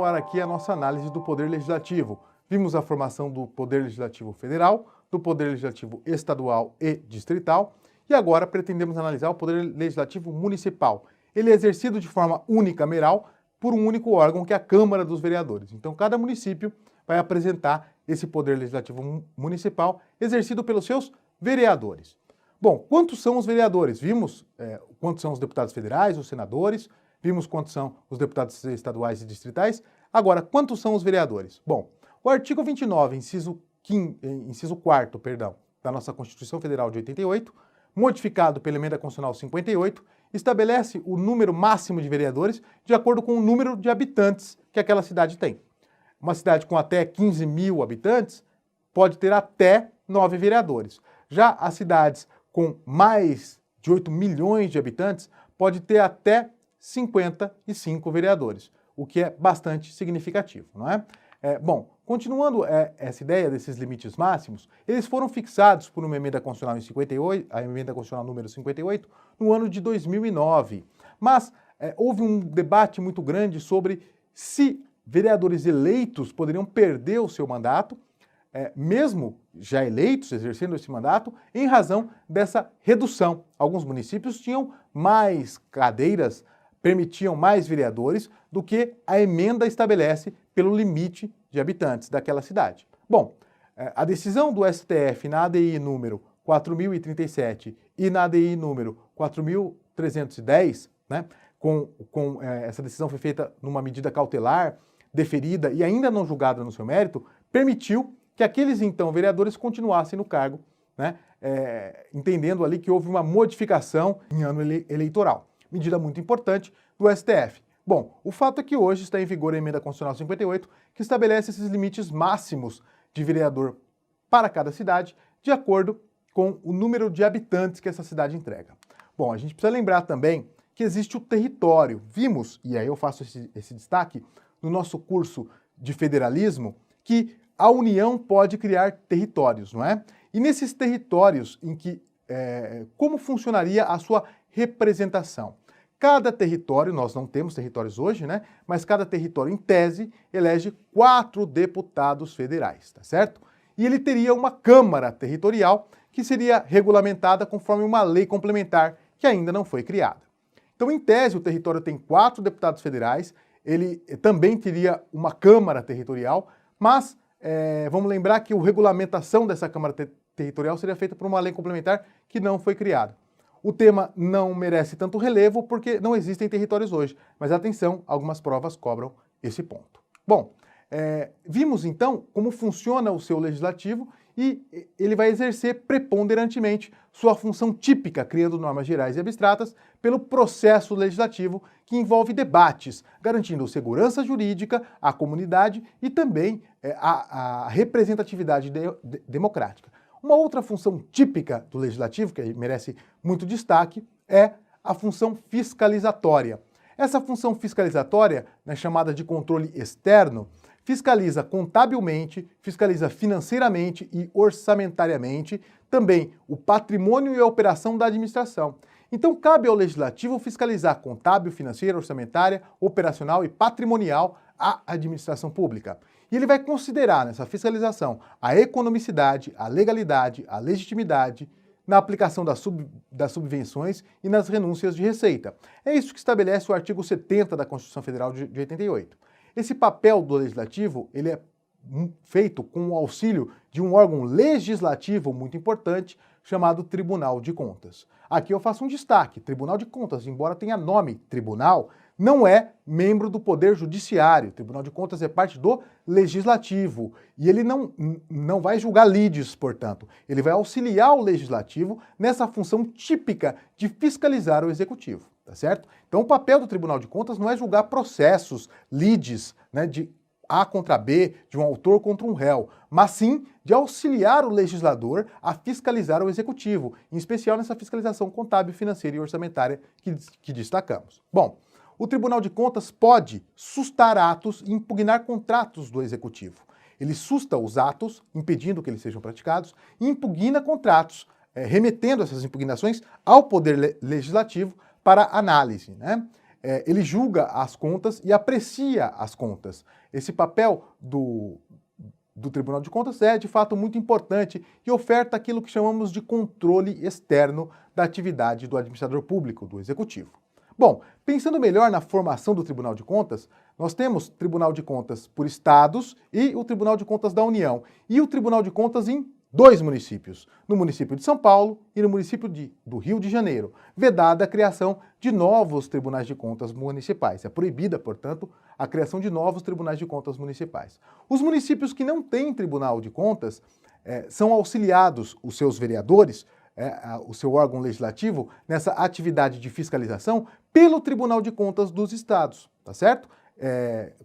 continuar aqui a nossa análise do Poder Legislativo. Vimos a formação do Poder Legislativo Federal, do Poder Legislativo Estadual e Distrital, e agora pretendemos analisar o Poder Legislativo Municipal. Ele é exercido de forma unicameral por um único órgão, que é a Câmara dos Vereadores. Então, cada município vai apresentar esse Poder Legislativo Municipal exercido pelos seus vereadores. Bom, quantos são os vereadores? Vimos quantos são os deputados federais, os senadores, vimos quantos são os deputados estaduais e distritais. Agora, quantos são os vereadores? Bom, o artigo 29, inciso 4º, da nossa Constituição Federal de 88, modificado pela Emenda Constitucional 58, estabelece o número máximo de vereadores de acordo com o número de habitantes que aquela cidade tem. Uma cidade com até 15 mil habitantes pode ter até 9 vereadores. Já as cidades com mais de 8 milhões de habitantes pode ter até 55 vereadores, o que é bastante significativo, não é? Bom, continuando essa ideia desses limites máximos, eles foram fixados por uma emenda constitucional em 58, a emenda constitucional número 58, no ano de 2009. Mas houve um debate muito grande sobre se vereadores eleitos poderiam perder o seu mandato, mesmo já eleitos, exercendo esse mandato, em razão dessa redução. Alguns municípios tinham mais cadeiras, permitiam mais vereadores do que a emenda estabelece pelo limite de habitantes daquela cidade. Bom, a decisão do STF na ADI número 4037 e na ADI número 4310, né, essa decisão foi feita numa medida cautelar, deferida e ainda não julgada no seu mérito, permitiu que aqueles então vereadores continuassem no cargo, né, entendendo ali que houve uma modificação em ano eleitoral. Medida muito importante do STF. Bom, o fato é que hoje está em vigor a Emenda Constitucional 58, que estabelece esses limites máximos de vereador para cada cidade, de acordo com o número de habitantes que essa cidade entrega. Bom, a gente precisa lembrar também que existe o território. Vimos, e aí eu faço esse destaque, no nosso curso de federalismo, que a União pode criar territórios, não é? E nesses territórios, como funcionaria a sua representação? Cada território, nós não temos territórios hoje, né? Mas cada território, em tese, elege 4 deputados federais, tá certo? E ele teria uma Câmara Territorial que seria regulamentada conforme uma lei complementar que ainda não foi criada. Então, em tese, o território tem 4 deputados federais, ele também teria uma Câmara Territorial, mas vamos lembrar que a regulamentação dessa Câmara Territorial seria feita por uma lei complementar que não foi criada. O tema não merece tanto relevo porque não existem territórios hoje, mas atenção, algumas provas cobram esse ponto. Bom, vimos então como funciona o seu legislativo e ele vai exercer preponderantemente sua função típica, criando normas gerais e abstratas, pelo processo legislativo que envolve debates, garantindo segurança jurídica à comunidade e também a representatividade democrática. Uma outra função típica do legislativo, que merece muito destaque, é a função fiscalizatória. Essa função fiscalizatória, né, chamada de controle externo, fiscaliza contabilmente, fiscaliza financeiramente e orçamentariamente também o patrimônio e a operação da administração. Então, cabe ao legislativo fiscalizar contábil, financeira, orçamentária, operacional e patrimonial a administração pública. E ele vai considerar nessa fiscalização a economicidade, a legalidade, a legitimidade na aplicação das subvenções e nas renúncias de receita. É isso que estabelece o artigo 70 da Constituição Federal de 88. Esse papel do legislativo, ele é feito com o auxílio de um órgão legislativo muito importante, chamado Tribunal de Contas. Aqui eu faço um destaque: Tribunal de Contas, embora tenha nome tribunal, não é membro do Poder Judiciário. O Tribunal de Contas é parte do Legislativo e ele não vai julgar lides, portanto. Ele vai auxiliar o Legislativo nessa função típica de fiscalizar o Executivo, tá certo? Então o papel do Tribunal de Contas não é julgar processos, lides, né, de A contra B, de um autor contra um réu, mas sim de auxiliar o legislador a fiscalizar o Executivo, em especial nessa fiscalização contábil, financeira e orçamentária que destacamos. Bom, o Tribunal de Contas pode sustar atos e impugnar contratos do Executivo. Ele susta os atos, impedindo que eles sejam praticados, e impugna contratos, remetendo essas impugnações ao Poder Legislativo para análise, né? ele julga as contas e aprecia as contas. Esse papel do Tribunal de Contas é, de fato, muito importante e oferta aquilo que chamamos de controle externo da atividade do administrador público, do Executivo. Bom, pensando melhor na formação do Tribunal de Contas, nós temos Tribunal de Contas por Estados e o Tribunal de Contas da União, e o Tribunal de Contas em 2 municípios, no município de São Paulo e no município do Rio de Janeiro, vedada a criação de novos tribunais de contas municipais. É proibida, portanto, a criação de novos tribunais de contas municipais. Os municípios que não têm tribunal de contas são auxiliados, os seus vereadores, o seu órgão legislativo, nessa atividade de fiscalização pelo Tribunal de Contas dos Estados, tá certo?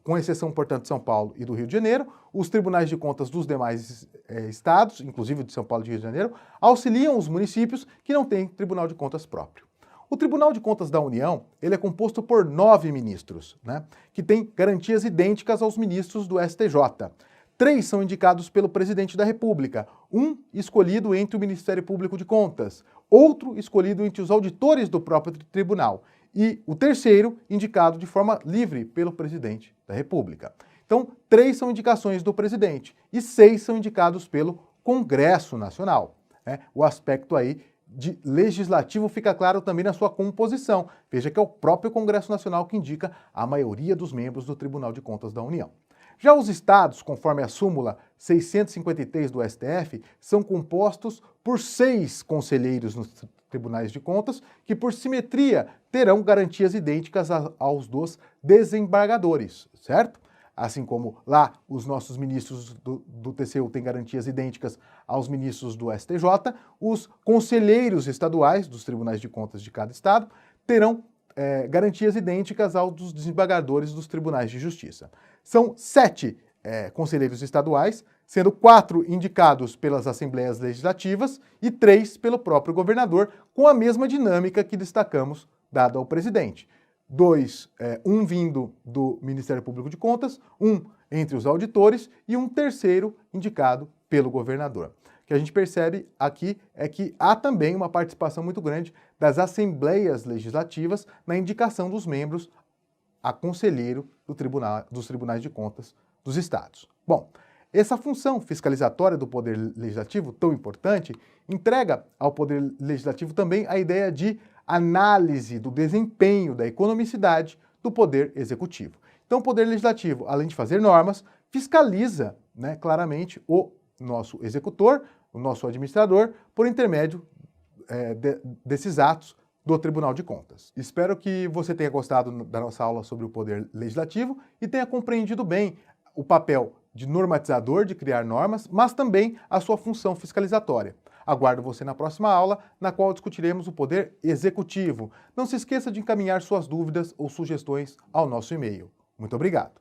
Com exceção, portanto, de São Paulo e do Rio de Janeiro, os tribunais de contas dos demais estados, inclusive de São Paulo e do Rio de Janeiro, auxiliam os municípios que não têm tribunal de contas próprio. O Tribunal de Contas da União, ele é composto por 9 ministros, né, que têm garantias idênticas aos ministros do STJ. 3 são indicados pelo presidente da República, um escolhido entre o Ministério Público de Contas, outro escolhido entre os auditores do próprio tribunal, e o terceiro indicado de forma livre pelo presidente da República. Então, 3 são indicações do presidente e 6 são indicados pelo Congresso Nacional. O aspecto aí de legislativo fica claro também na sua composição. Veja que é o próprio Congresso Nacional que indica a maioria dos membros do Tribunal de Contas da União. Já os estados, conforme a súmula 653 do STF, são compostos por 6 conselheiros nos tribunais de contas, que por simetria terão garantias idênticas aos dos desembargadores, certo? Assim como lá os nossos ministros do TCU têm garantias idênticas aos ministros do STJ, os conselheiros estaduais dos tribunais de contas de cada estado terão garantias idênticas aos dos desembargadores dos tribunais de justiça. São 7 conselheiros estaduais, sendo 4 indicados pelas assembleias legislativas e 3 pelo próprio governador, com a mesma dinâmica que destacamos dado ao presidente. 2, um vindo do Ministério Público de Contas, um entre os auditores e um terceiro indicado pelo governador. O que a gente percebe aqui é que há também uma participação muito grande das assembleias legislativas na indicação dos membros a conselheiro dos tribunais de contas dos estados. Bom, essa função fiscalizatória do Poder Legislativo, tão importante, entrega ao Poder Legislativo também a ideia de análise do desempenho da economicidade do Poder Executivo. Então, o Poder Legislativo, além de fazer normas, fiscaliza, claramente o nosso executor, o nosso administrador, por intermédio desses atos do Tribunal de Contas. Espero que você tenha gostado da nossa aula sobre o Poder Legislativo e tenha compreendido bem o papel de normatizador, de criar normas, mas também a sua função fiscalizatória. Aguardo você na próxima aula, na qual discutiremos o Poder Executivo. Não se esqueça de encaminhar suas dúvidas ou sugestões ao nosso e-mail. Muito obrigado!